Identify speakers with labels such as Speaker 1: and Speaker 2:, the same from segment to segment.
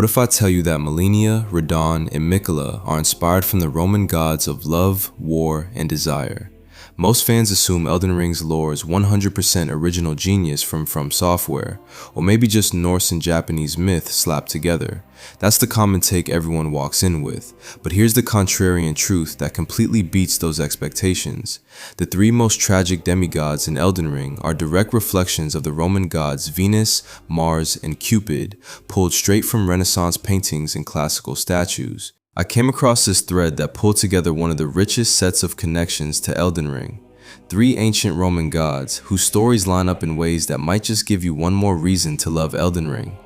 Speaker 1: What if I tell you that Malenia, Radahn, and Miquella are inspired from the Roman gods of love, war, and desire? Most fans assume Elden Ring's lore is 100% original genius from Fromsoftware, or maybe just Norse and Japanese myth slapped together. That's the common take everyone walks in with, but here's the contrarian truth that completely beats those expectations. The three most tragic demigods in Elden Ring are direct reflections of the Roman gods Venus, Mars, and Cupid, pulled straight from Renaissance paintings and classical statues. I came across this thread that pulled together one of the richest sets of connections to Elden Ring. Three ancient Roman gods whose stories line up in ways that might just give you one more reason to love Elden Ring.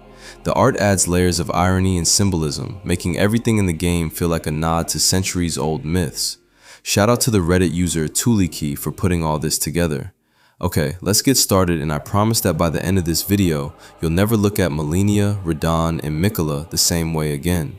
Speaker 1: The art adds layers of irony and symbolism, making everything in the game feel like a nod to centuries-old myths. Shout out to the Reddit user Tuliki for putting all this together. Okay, let's get started, and I promise that by the end of this video, you'll never look at Malenia, Radahn, and Miquella the same way again.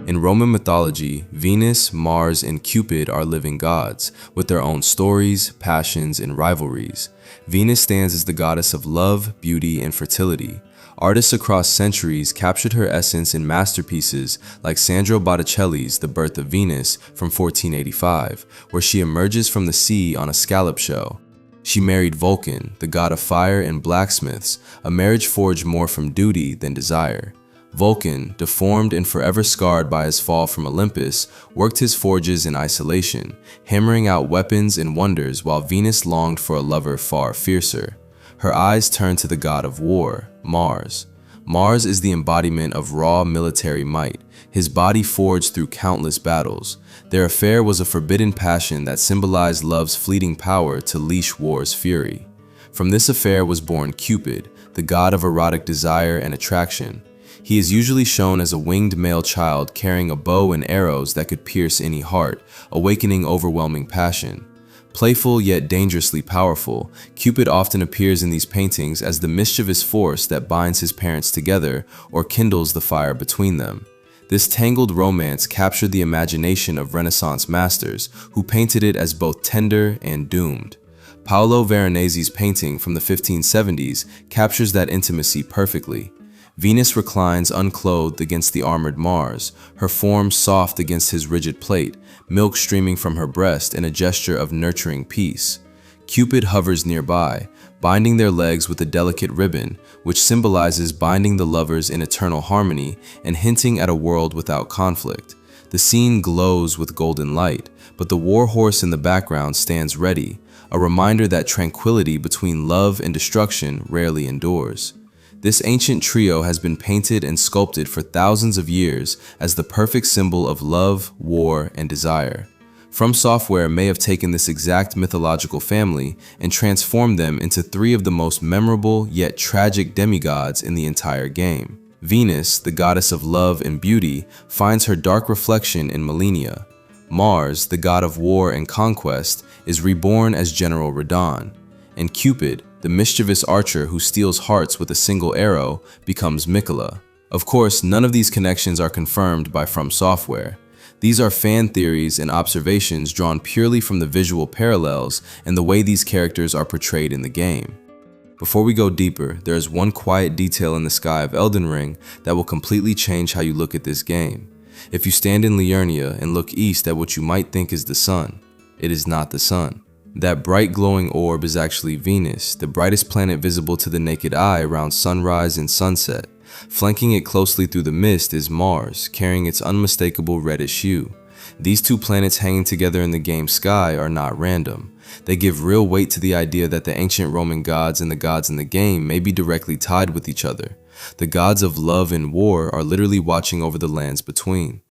Speaker 1: In Roman mythology, Venus, Mars, and Cupid are living gods, with their own stories, passions, and rivalries. Venus stands as the goddess of love, beauty, and fertility. Artists across centuries captured her essence in masterpieces like Sandro Botticelli's The Birth of Venus from 1485, where she emerges from the sea on a scallop shell. She married Vulcan, the god of fire and blacksmiths, a marriage forged more from duty than desire. Vulcan, deformed and forever scarred by his fall from Olympus, worked his forges in isolation, hammering out weapons and wonders while Venus longed for a lover far fiercer. Her eyes turned to the god of war, Mars. Mars is the embodiment of raw military might, his body forged through countless battles. Their affair was a forbidden passion that symbolized love's fleeting power to leash war's fury. From this affair was born Cupid, the god of erotic desire and attraction. He is usually shown as a winged male child carrying a bow and arrows that could pierce any heart, awakening overwhelming passion. Playful yet dangerously powerful, Cupid often appears in these paintings as the mischievous force that binds his parents together or kindles the fire between them. This tangled romance captured the imagination of Renaissance masters, who painted it as both tender and doomed. Paolo Veronese's painting from the 1570s captures that intimacy perfectly. Venus reclines unclothed against the armored Mars, her form soft against his rigid plate, milk streaming from her breast in a gesture of nurturing peace. Cupid hovers nearby, binding their legs with a delicate ribbon, which symbolizes binding the lovers in eternal harmony and hinting at a world without conflict. The scene glows with golden light, but the war horse in the background stands ready, a reminder that tranquility between love and destruction rarely endures. This ancient trio has been painted and sculpted for thousands of years as the perfect symbol of love, war, and desire. Fromsoftware may have taken this exact mythological family and transformed them into three of the most memorable yet tragic demigods in the entire game. Venus, the goddess of love and beauty, finds her dark reflection in Malenia. Mars, the god of war and conquest, is reborn as General Radahn. And Cupid, the mischievous archer who steals hearts with a single arrow, becomes Miquella. Of course, none of these connections are confirmed by Fromsoftware. These are fan theories and observations drawn purely from the visual parallels and the way these characters are portrayed in the game. Before we go deeper, there is one quiet detail in the sky of Elden Ring that will completely change how you look at this game. If you stand in Liurnia and look east at what you might think is the sun, it is not the sun. That bright glowing orb is actually Venus, the brightest planet visible to the naked eye around sunrise and sunset. Flanking it closely through the mist is Mars, carrying its unmistakable reddish hue. These two planets hanging together in the game's sky are not random. They give real weight to the idea that the ancient Roman gods and the gods in the game may be directly tied with each other. The gods of love and war are literally watching over the lands between.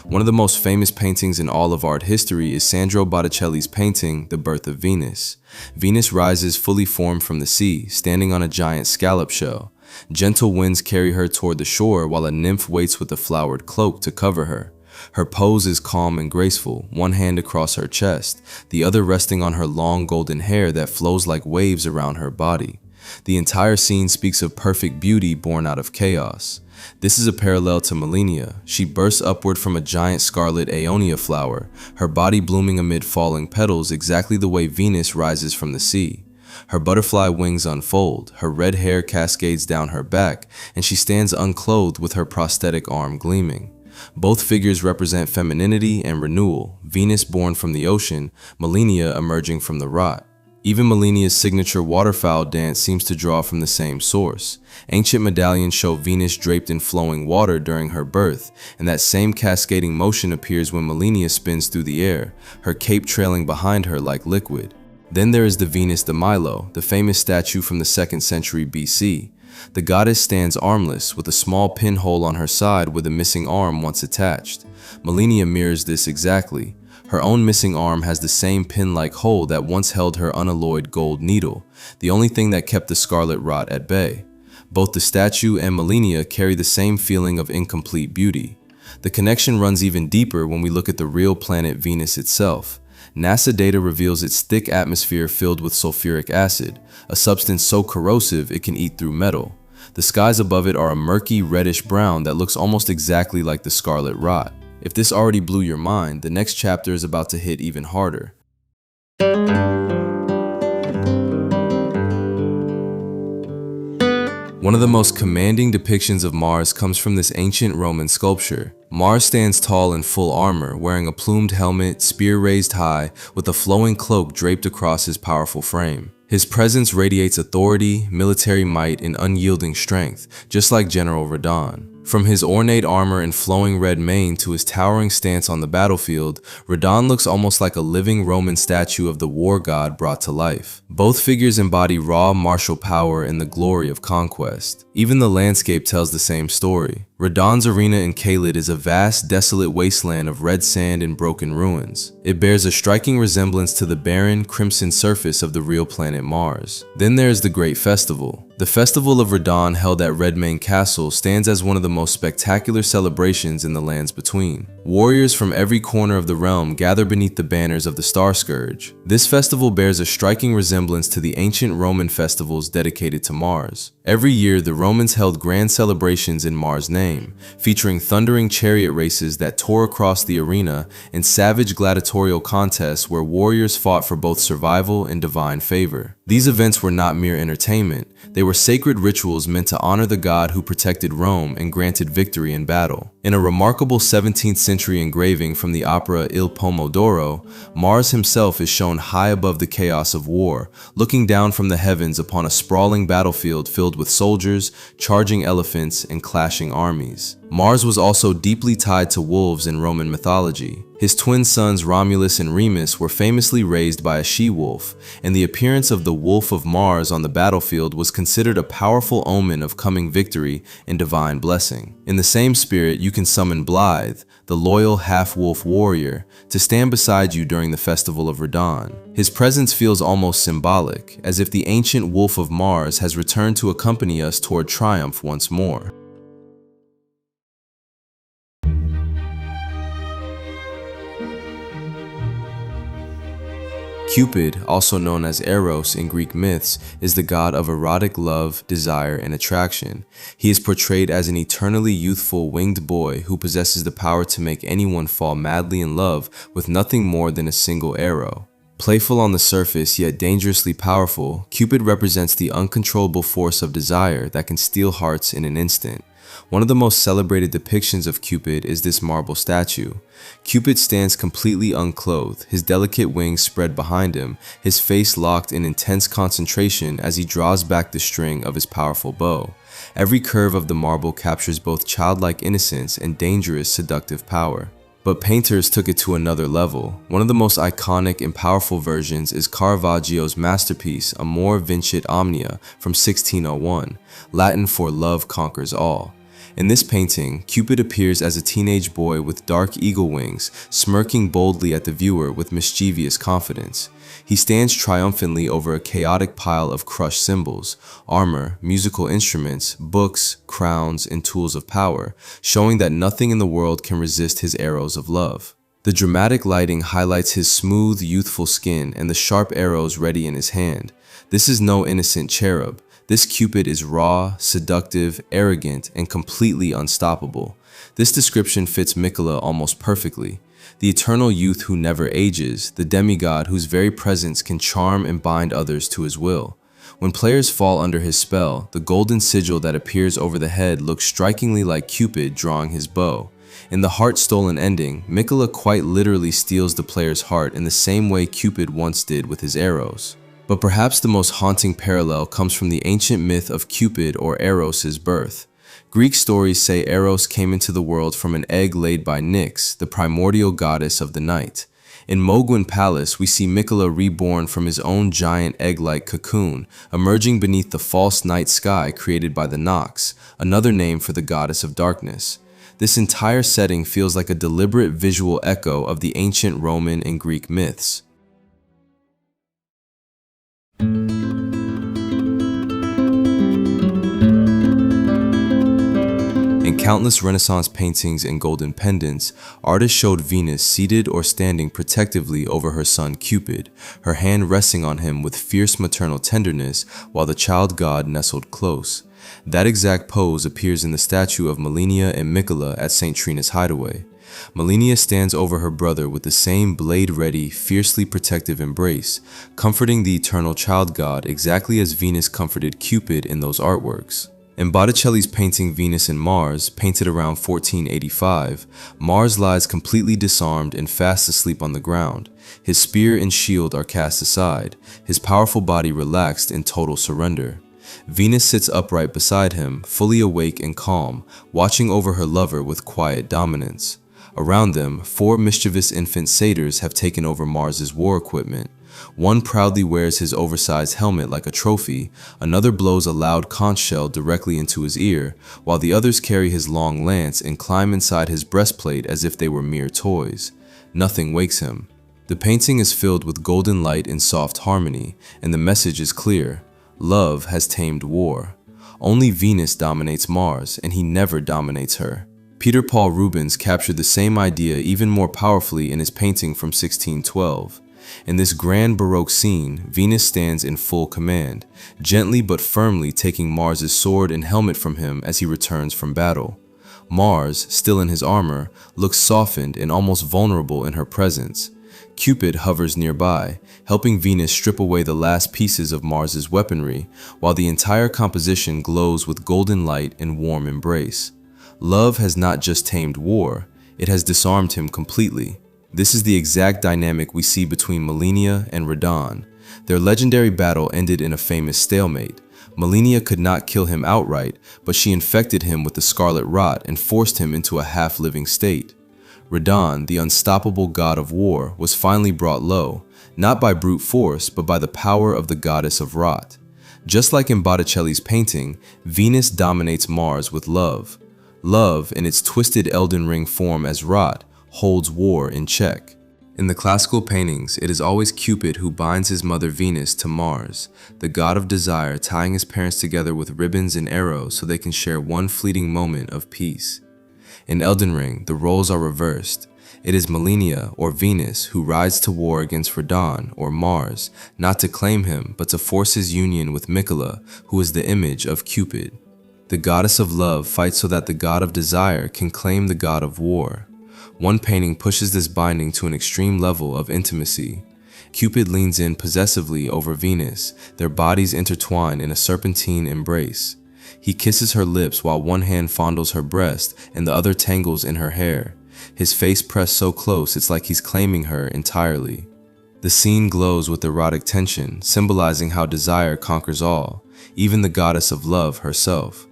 Speaker 1: One of the most famous paintings in all of art history is Sandro Botticelli's painting, The Birth of Venus. Venus rises fully formed from the sea, standing on a giant scallop shell. Gentle winds carry her toward the shore while a nymph waits with a flowered cloak to cover her. Her pose is calm and graceful, one hand across her chest, the other resting on her long golden hair that flows like waves around her body. The entire scene speaks of perfect beauty born out of chaos. This is a parallel to Malenia. She bursts upward from a giant scarlet Aeonia flower, her body blooming amid falling petals exactly the way Venus rises from the sea. Her butterfly wings unfold, her red hair cascades down her back, and she stands unclothed with her prosthetic arm gleaming. Both figures represent femininity and renewal, Venus born from the ocean, Malenia emerging from the rot. Even Malenia's signature waterfowl dance seems to draw from the same source. Ancient medallions show Venus draped in flowing water during her birth, and that same cascading motion appears when Malenia spins through the air, her cape trailing behind her like liquid. Then there is the Venus de Milo, the famous statue from the 2nd century BC. The goddess stands armless, with a small pinhole on her side with a missing arm once attached. Malenia mirrors this exactly. Her own missing arm has the same pin-like hole that once held her unalloyed gold needle, the only thing that kept the scarlet rot at bay. Both the statue and Malenia carry the same feeling of incomplete beauty. The connection runs even deeper when we look at the real planet Venus itself. NASA data reveals its thick atmosphere filled with sulfuric acid, a substance so corrosive it can eat through metal. The skies above it are a murky reddish brown that looks almost exactly like the scarlet rot. If this already blew your mind, the next chapter is about to hit even harder. One of the most commanding depictions of Mars comes from this ancient Roman sculpture. Mars stands tall in full armor, wearing a plumed helmet, spear raised high, with a flowing cloak draped across his powerful frame. His presence radiates authority, military might, and unyielding strength, just like General Radahn. From his ornate armor and flowing red mane to his towering stance on the battlefield, Radahn looks almost like a living Roman statue of the war god brought to life. Both figures embody raw martial power and the glory of conquest. Even the landscape tells the same story. Radahn's arena in Caelid is a vast, desolate wasteland of red sand and broken ruins. It bears a striking resemblance to the barren, crimson surface of the real planet Mars. Then there is the Great Festival. The Festival of Radahn, held at Redmane Castle, stands as one of the most spectacular celebrations in the lands between. Warriors from every corner of the realm gather beneath the banners of the Star Scourge. This festival bears a striking resemblance to the ancient Roman festivals dedicated to Mars. Every year, the Romans held grand celebrations in Mars' name, featuring thundering chariot races that tore across the arena and savage gladiatorial contests where warriors fought for both survival and divine favor. These events were not mere entertainment. They were sacred rituals meant to honor the god who protected Rome and granted victory in battle. In a remarkable 17th century engraving from the opera Il Pomodoro, Mars himself is shown high above the chaos of war, looking down from the heavens upon a sprawling battlefield filled with soldiers, charging elephants, and clashing armies. Mars was also deeply tied to wolves in Roman mythology. His twin sons Romulus and Remus were famously raised by a she-wolf, and the appearance of the Wolf of Mars on the battlefield was considered a powerful omen of coming victory and divine blessing. In the same spirit, you can summon Blythe, the loyal half-wolf warrior, to stand beside you during the Festival of Radahn. His presence feels almost symbolic, as if the ancient Wolf of Mars has returned to accompany us toward triumph once more. Cupid, also known as Eros in Greek myths, is the god of erotic love, desire, and attraction. He is portrayed as an eternally youthful winged boy who possesses the power to make anyone fall madly in love with nothing more than a single arrow. Playful on the surface, yet dangerously powerful, Cupid represents the uncontrollable force of desire that can steal hearts in an instant. One of the most celebrated depictions of Cupid is this marble statue. Cupid stands completely unclothed, his delicate wings spread behind him, his face locked in intense concentration as he draws back the string of his powerful bow. Every curve of the marble captures both childlike innocence and dangerous seductive power. But painters took it to another level. One of the most iconic and powerful versions is Caravaggio's masterpiece, Amor, Vincit, Omnia, from 1601, Latin for love conquers all. In this painting, Cupid appears as a teenage boy with dark eagle wings, smirking boldly at the viewer with mischievous confidence. He stands triumphantly over a chaotic pile of crushed symbols, armor, musical instruments, books, crowns, and tools of power, showing that nothing in the world can resist his arrows of love. The dramatic lighting highlights his smooth, youthful skin and the sharp arrows ready in his hand. This is no innocent cherub. This Cupid is raw, seductive, arrogant, and completely unstoppable. This description fits Miquella almost perfectly. The eternal youth who never ages, the demigod whose very presence can charm and bind others to his will. When players fall under his spell, the golden sigil that appears over the head looks strikingly like Cupid drawing his bow. In the heart-stolen ending, Miquella quite literally steals the player's heart in the same way Cupid once did with his arrows. But perhaps the most haunting parallel comes from the ancient myth of Cupid or Eros' birth. Greek stories say Eros came into the world from an egg laid by Nyx, the primordial goddess of the night. In Mogwin Palace, we see Miquella reborn from his own giant egg-like cocoon, emerging beneath the false night sky created by the Nox, another name for the goddess of darkness. This entire setting feels like a deliberate visual echo of the ancient Roman and Greek myths. In countless Renaissance paintings and golden pendants, artists showed Venus seated or standing protectively over her son Cupid, her hand resting on him with fierce maternal tenderness while the child god nestled close. That exact pose appears in the statue of Malenia and Miquella at St. Trina's Hideaway. Malenia stands over her brother with the same blade-ready, fiercely protective embrace, comforting the eternal child god exactly as Venus comforted Cupid in those artworks. In Botticelli's painting Venus and Mars, painted around 1485, Mars lies completely disarmed and fast asleep on the ground. His spear and shield are cast aside, his powerful body relaxed in total surrender. Venus sits upright beside him, fully awake and calm, watching over her lover with quiet dominance. Around them, 4 mischievous infant satyrs have taken over Mars's war equipment. One proudly wears his oversized helmet like a trophy, another blows a loud conch shell directly into his ear, while the others carry his long lance and climb inside his breastplate as if they were mere toys. Nothing wakes him. The painting is filled with golden light and soft harmony, and the message is clear. Love has tamed war. Only Venus dominates Mars, and he never dominates her. Peter Paul Rubens captured the same idea even more powerfully in his painting from 1612. In this grand Baroque scene, Venus stands in full command, gently but firmly taking Mars's sword and helmet from him as he returns from battle. Mars, still in his armor, looks softened and almost vulnerable in her presence. Cupid hovers nearby, helping Venus strip away the last pieces of Mars's weaponry, while the entire composition glows with golden light and warm embrace. Love has not just tamed war, it has disarmed him completely. This is the exact dynamic we see between Malenia and Radahn. Their legendary battle ended in a famous stalemate. Malenia could not kill him outright, but she infected him with the scarlet rot and forced him into a half-living state. Radahn, the unstoppable god of war, was finally brought low, not by brute force, but by the power of the goddess of rot. Just like in Botticelli's painting, Venus dominates Mars with love. Love, in its twisted Elden Ring form as rot, holds war in check. In the classical paintings, it is always Cupid who binds his mother Venus to Mars, the god of desire, tying his parents together with ribbons and arrows so they can share one fleeting moment of peace. In Elden Ring, the roles are reversed. It is Malenia, or Venus, who rides to war against Radahn, or Mars, not to claim him, but to force his union with Miquella, who is the image of Cupid. The goddess of love fights so that the god of desire can claim the god of war. One painting pushes this binding to an extreme level of intimacy. Cupid leans in possessively over Venus, their bodies intertwine in a serpentine embrace. He kisses her lips while one hand fondles her breast and the other tangles in her hair. His face pressed so close it's like he's claiming her entirely. The scene glows with erotic tension, symbolizing how desire conquers all, even the goddess of love herself.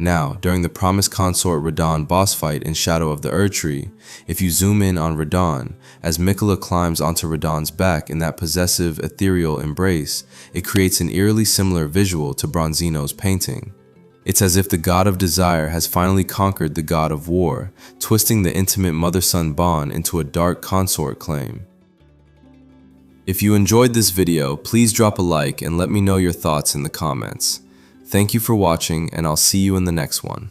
Speaker 1: Now, during the promised Consort Radahn boss fight in Shadow of the Erdtree, if you zoom in on Radahn, as Miquella climbs onto Radahn's back in that possessive, ethereal embrace, it creates an eerily similar visual to Bronzino's painting. It's as if the god of desire has finally conquered the god of war, twisting the intimate mother-son bond into a dark consort claim. If you enjoyed this video, please drop a like and let me know your thoughts in the comments. Thank you for watching, and I'll see you in the next one.